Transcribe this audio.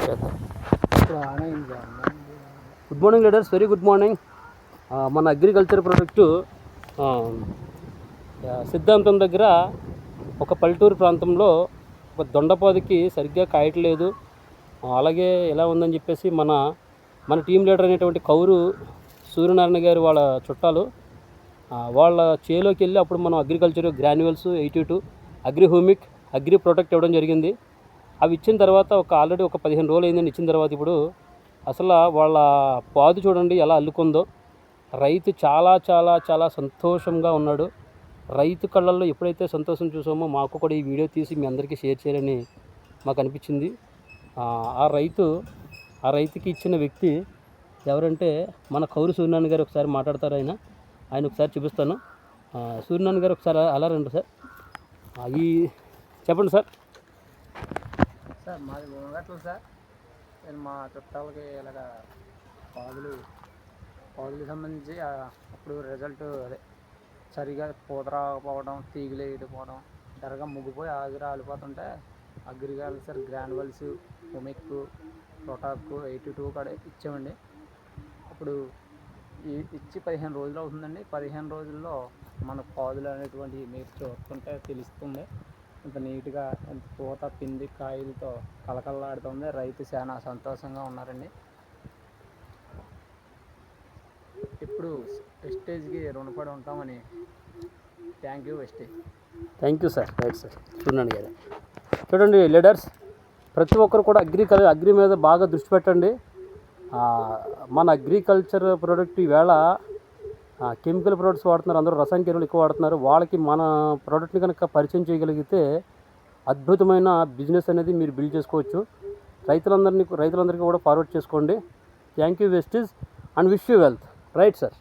Good morning leaders, very good morning. మన agriculture product సిద్ధాంతం దగ్గర ఒక పల్లెటూరు ప్రాంతంలో ఒక దొండపాదికి సరిగ్గా కాయట్లేదు. అలాగే ఎలా ఉందని చెప్పేసి మన టీం లీడర్ అనేటువంటి కౌరు సూర్యనారాయణ గారు వాళ్ళ చుట్టాలు వాళ్ళ చేలోకి వెళ్ళి అప్పుడు మనం agriculture granules 82 agri humic agri protect ఇవ్వడం జరిగింది. అవి ఇచ్చిన తర్వాత ఆల్రెడీ ఒక 15 రోజులు అయిందని ఇచ్చిన తర్వాత ఇప్పుడు అసలు వాళ్ళ పాదు చూడండి ఎలా అల్లుకుందో. రైతు చాలా చాలా చాలా సంతోషంగా ఉన్నాడు. రైతు కళ్ళల్లో ఎప్పుడైతే సంతోషం చూసామో మాకు కూడా ఈ వీడియో తీసి మీ అందరికీ షేర్ చేయాలని మాకు అనిపించింది. ఆ రైతుకి ఇచ్చిన వ్యక్తి ఎవరంటే మన కౌరు సూర్యనారాయణ గారు. ఒకసారి మాట్లాడతారు ఆయన ఒకసారి చూపిస్తాను. సూర్యనారాయణ గారు ఒకసారి అలా రండి సార్. చెప్పండి సార్. సార్ మాది భూమగట్లు సార్. నేను మా చుట్టాలకి ఇలాగ పాదులు సంబంధించి అప్పుడు రిజల్ట్ సరిగా పూత రాకపోవడం, తీగలు వేయకపోవడం, త్వరగా ముగ్గిపోయి ఆగి రాలిపోతుంటే అగ్రికల్చర్ గ్రాన్యువల్స్ హ్యూమిక్ ప్రొటాక్ 82 కూడా ఇచ్చామండి. అప్పుడు ఇచ్చి 15 రోజులు అవుతుందండి. 15 రోజుల్లో మన పాదులు అనేటువంటి మీరు చూస్తుంటే తెలుస్తుంది. ఇంత నీట్గా ఎంత పూత పిండి కాయలతో కలకల్లాడుతుంది. రైతు చాలా సంతోషంగా ఉన్నారండి. ఇప్పుడు వెస్టేజ్కి రుణపడి ఉంటామని. థ్యాంక్ యూ వెస్టేజ్. Thank you sir. Right sir Suryanarayana గారు. చూడండి లీడర్స్, ప్రతి ఒక్కరు కూడా అగ్రి మీద బాగా దృష్టి పెట్టండి. మన అగ్రికల్చర్ ప్రోడక్ట్ ఈవేళ కెమికల్ ప్రొడక్ట్స్ వాడుతున్నారు, అందరూ రసాయనిక ఎరువులు ఎక్కువ వాడుతున్నారు. వాళ్ళకి మన ప్రోడక్ట్ని కనుక పరిచయం చేయగలిగితే అద్భుతమైన బిజినెస్ అనేది మీరు బిల్డ్ చేసుకోవచ్చు. రైతులందరికీ కూడా ఫార్వర్డ్ చేసుకోండి. థ్యాంక్ యూ వెస్టేజ్ and wish you wealth. Right sir.